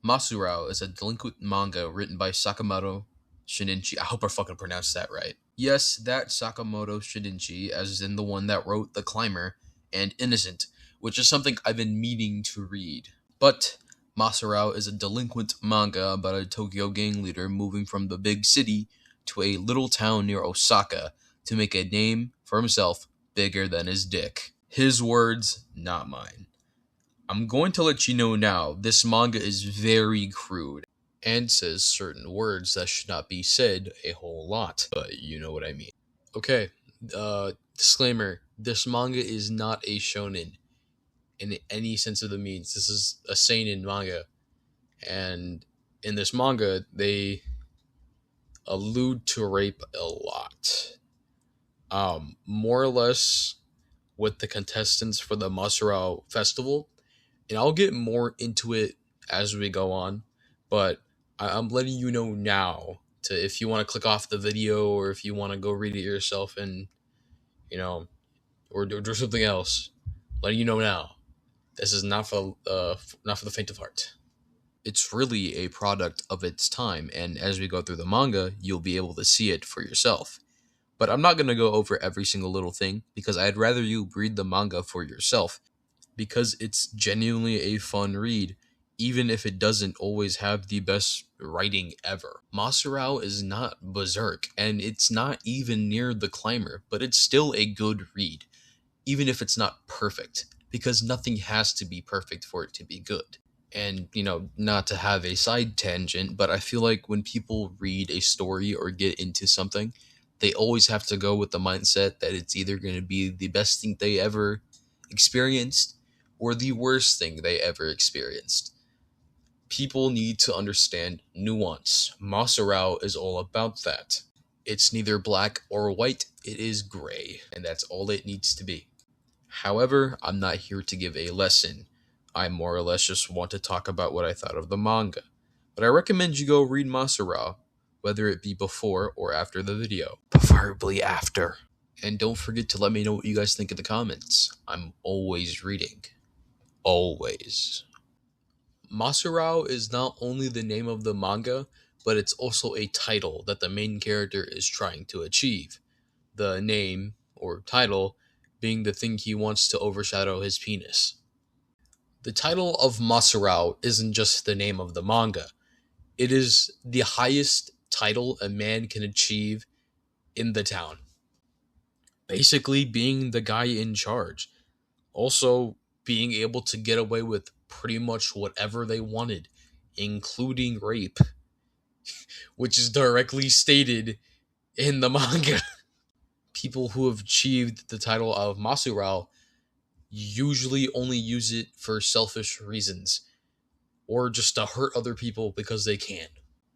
Masuraou is a delinquent manga written by Sakamoto Shinichi. I hope I fucking pronounced that right. Yes, that Sakamoto Shinichi, as in the one that wrote The Climber and Innocent, which is something I've been meaning to read. But Masuraou is a delinquent manga about a Tokyo gang leader moving from the big city to a little town near Osaka to make a name for himself bigger than his dick. His words, not mine. I'm going to let you know now, this manga is very crude and says certain words that should not be said a whole lot, but you know what I mean. Okay, disclaimer, this manga is not a shonen in any sense of the means. This is a seinen manga, and in this manga, they allude to rape a lot. More or less with the contestants for the Masuraou festival, and I'll get more into it as we go on, but I'm letting you know now to if you want to click off the video or if you want to go read it yourself and you know or do something else. Letting you know now, this is not for the faint of heart. It's really a product of its time, and as we go through the manga, you'll be able to see it for yourself. But I'm not going to go over every single little thing because I'd rather you read the manga for yourself because it's genuinely a fun read, even if it doesn't always have the best writing ever. Masuraou is not Berserk, and it's not even near The Climber, but it's still a good read, even if it's not perfect, because nothing has to be perfect for it to be good. And, not to have a side tangent, but I feel like when people read a story or get into something, they always have to go with the mindset that it's either going to be the best thing they ever experienced or the worst thing they ever experienced. People need to understand nuance. Masuraou is all about that. It's neither black or white, it is gray, and that's all it needs to be. However, I'm not here to give a lesson. I more or less just want to talk about what I thought of the manga. But I recommend you go read Masuraou, whether it be before or after the video. Preferably after. And don't forget to let me know what you guys think in the comments. I'm always reading. Always. Masuraou is not only the name of the manga, but it's also a title that the main character is trying to achieve. The name, or title, being the thing he wants to overshadow his penis. The title of Masuraou isn't just the name of the manga. It is the highest title a man can achieve in the town. Basically being the guy in charge. Also being able to get away with pretty much whatever they wanted, including rape, which is directly stated in the manga. People who have achieved the title of Masuraou usually only use it for selfish reasons or just to hurt other people because they can.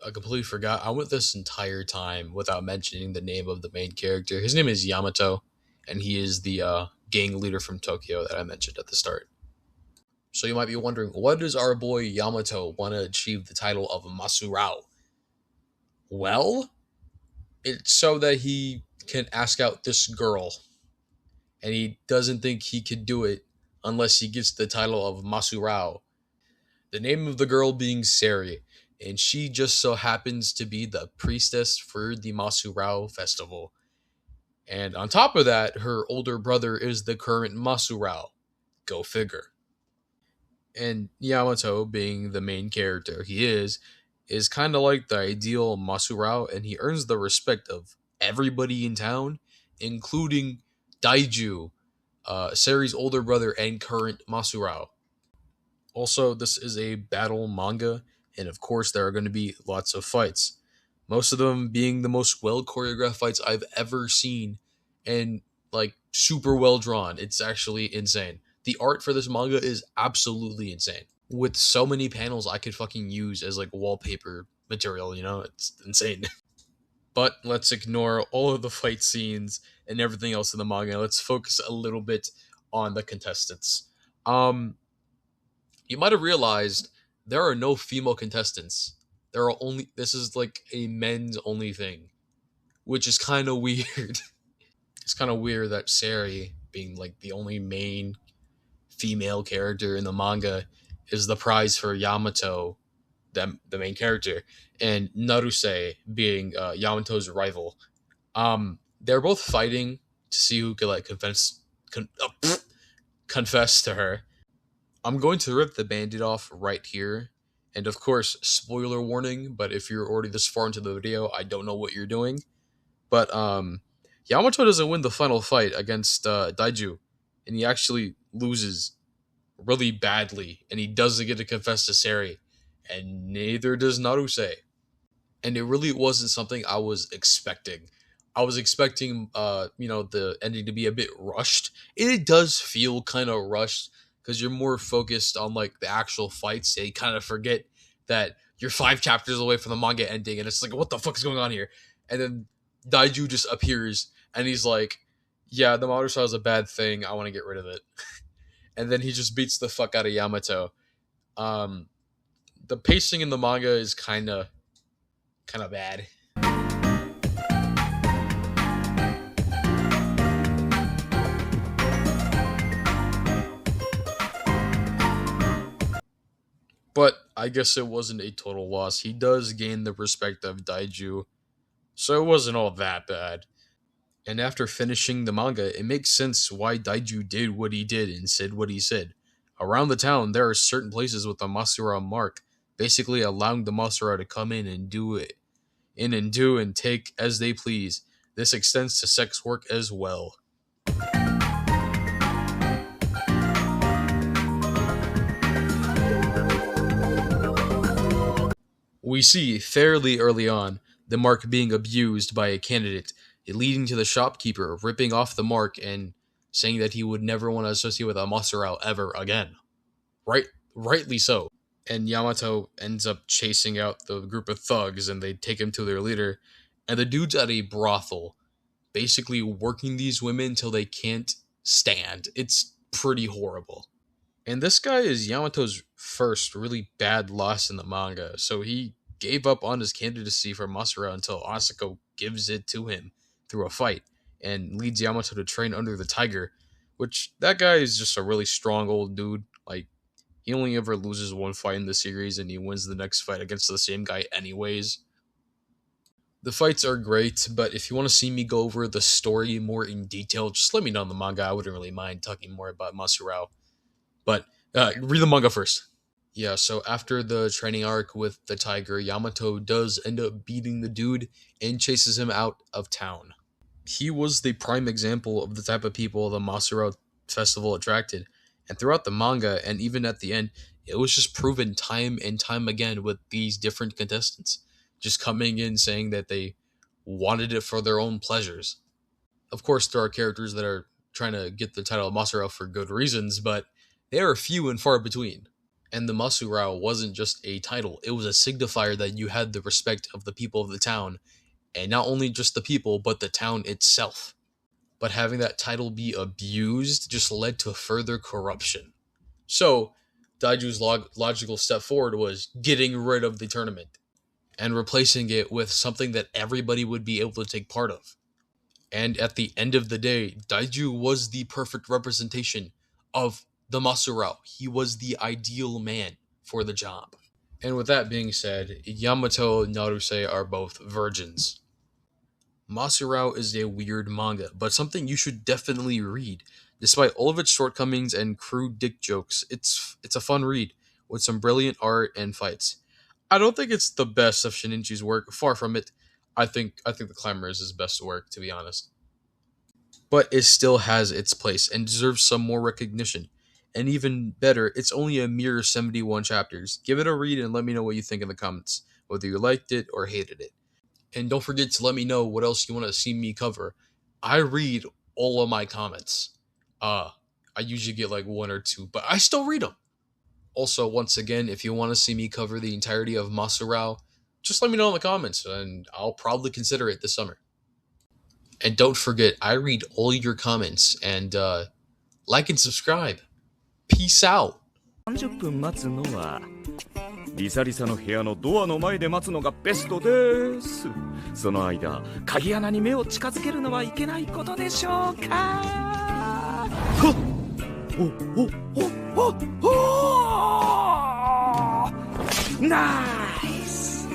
I completely forgot. I went this entire time without mentioning the name of the main character. His name is Yamato, and he is the gang leader from Tokyo that I mentioned at the start. So you might be wondering, what does our boy Yamato want to achieve the title of Masuraou? Well, it's so that he can ask out this girl, and he doesn't think he could do it unless he gets the title of Masuraou. The name of the girl being Sari, and she just so happens to be the priestess for the Masuraou festival. And on top of that, her older brother is the current Masuraou. Go figure. And Yamato, being the main character he is kind of like the ideal Masuraou, and he earns the respect of everybody in town, including Daiju, Sari's older brother and current Masuraou. Also, this is a battle manga, and of course there are going to be lots of fights. Most of them being the most well choreographed fights I've ever seen, and like super well drawn. It's actually insane. The art for this manga is absolutely insane. With so many panels I could fucking use as like wallpaper material, it's insane. But let's ignore all of the fight scenes and everything else in the manga. Let's focus a little bit on the contestants. You might have realized there are no female contestants. This is like a men's only thing, which is kind of weird. It's kind of weird that Sari, being like the only main female character in the manga, is the prize for Yamato the main character, and Naruse being Yamato's rival. They're both fighting to see who could like confess to her. I'm going to rip the bandit off right here. And of course, spoiler warning, but if you're already this far into the video, I don't know what you're doing. But Yamato doesn't win the final fight against Daiju, and he actually loses really badly, and he doesn't get to confess to Sari, and neither does Naruse. And it really wasn't something I was expecting. I was expecting, the ending to be a bit rushed. It does feel kind of rushed because you're more focused on like the actual fights. And you kind of forget that you're 5 chapters away from the manga ending, and it's like, what the fuck is going on here? And then Daiju just appears, and he's like, "Yeah, the Masuraou is a bad thing. I want to get rid of it." And then he just beats the fuck out of Yamato. The pacing in the manga is kind of bad. But I guess it wasn't a total loss. He does gain the respect of Daiju, so it wasn't all that bad. And after finishing the manga, it makes sense why Daiju did what he did and said what he said. Around the town, there are certain places with the Masuraou mark, basically allowing the Masuraou to come in and do and take as they please. This extends to sex work as well. We see fairly early on the mark being abused by a candidate, leading to the shopkeeper ripping off the mark and saying that he would never want to associate with a Masuraou ever again. Rightly so. And Yamato ends up chasing out the group of thugs, and they take him to their leader. And the dude's at a brothel, basically working these women till they can't stand. It's pretty horrible. And this guy is Yamato's first really bad loss in the manga, so he gave up on his candidacy for Masuraou until Asako gives it to him through a fight, and leads Yamato to train under the tiger, which that guy is just a really strong old dude. Like, he only ever loses one fight in the series, and he wins the next fight against the same guy anyways. The fights are great, but if you want to see me go over the story more in detail, just let me know in the manga. I wouldn't really mind talking more about Masuraou. But read the manga first. Yeah, so after the training arc with the tiger, Yamato does end up beating the dude and chases him out of town. He was the prime example of the type of people the Masuraou festival attracted. And throughout the manga, and even at the end, it was just proven time and time again with these different contestants. Just coming in saying that they wanted it for their own pleasures. Of course, there are characters that are trying to get the title of Masuraou for good reasons, but they are few and far between. And the Masuraou wasn't just a title, it was a signifier that you had the respect of the people of the town, and not only just the people, but the town itself. But having that title be abused just led to further corruption. So, Daiju's logical step forward was getting rid of the tournament, and replacing it with something that everybody would be able to take part of. And at the end of the day, Daiju was the perfect representation of the Masuraou. He was the ideal man for the job. And with that being said, Yamato and Naruse are both virgins. Masuraou is a weird manga, but something you should definitely read. Despite all of its shortcomings and crude dick jokes, it's a fun read, with some brilliant art and fights. I don't think it's the best of Shinichi's work, far from it. I think The Climber is his best work, to be honest. But it still has its place and deserves some more recognition. And even better, it's only a mere 71 chapters. Give it a read and let me know what you think in the comments, whether you liked it or hated it. And don't forget to let me know what else you want to see me cover. I read all of my comments. I usually get like 1 or 2, but I still read them. Also, once again, if you want to see me cover the entirety of Masuraou, just let me know in the comments, and I'll probably consider it this summer. And don't forget, I read all your comments, and like and subscribe. Peace out. 30分待つのはリサリサの部屋のドアの前で待つのがベストです。その間、鍵穴に目を近づけるのはいけないことでしょうか。はっ！お！ナイス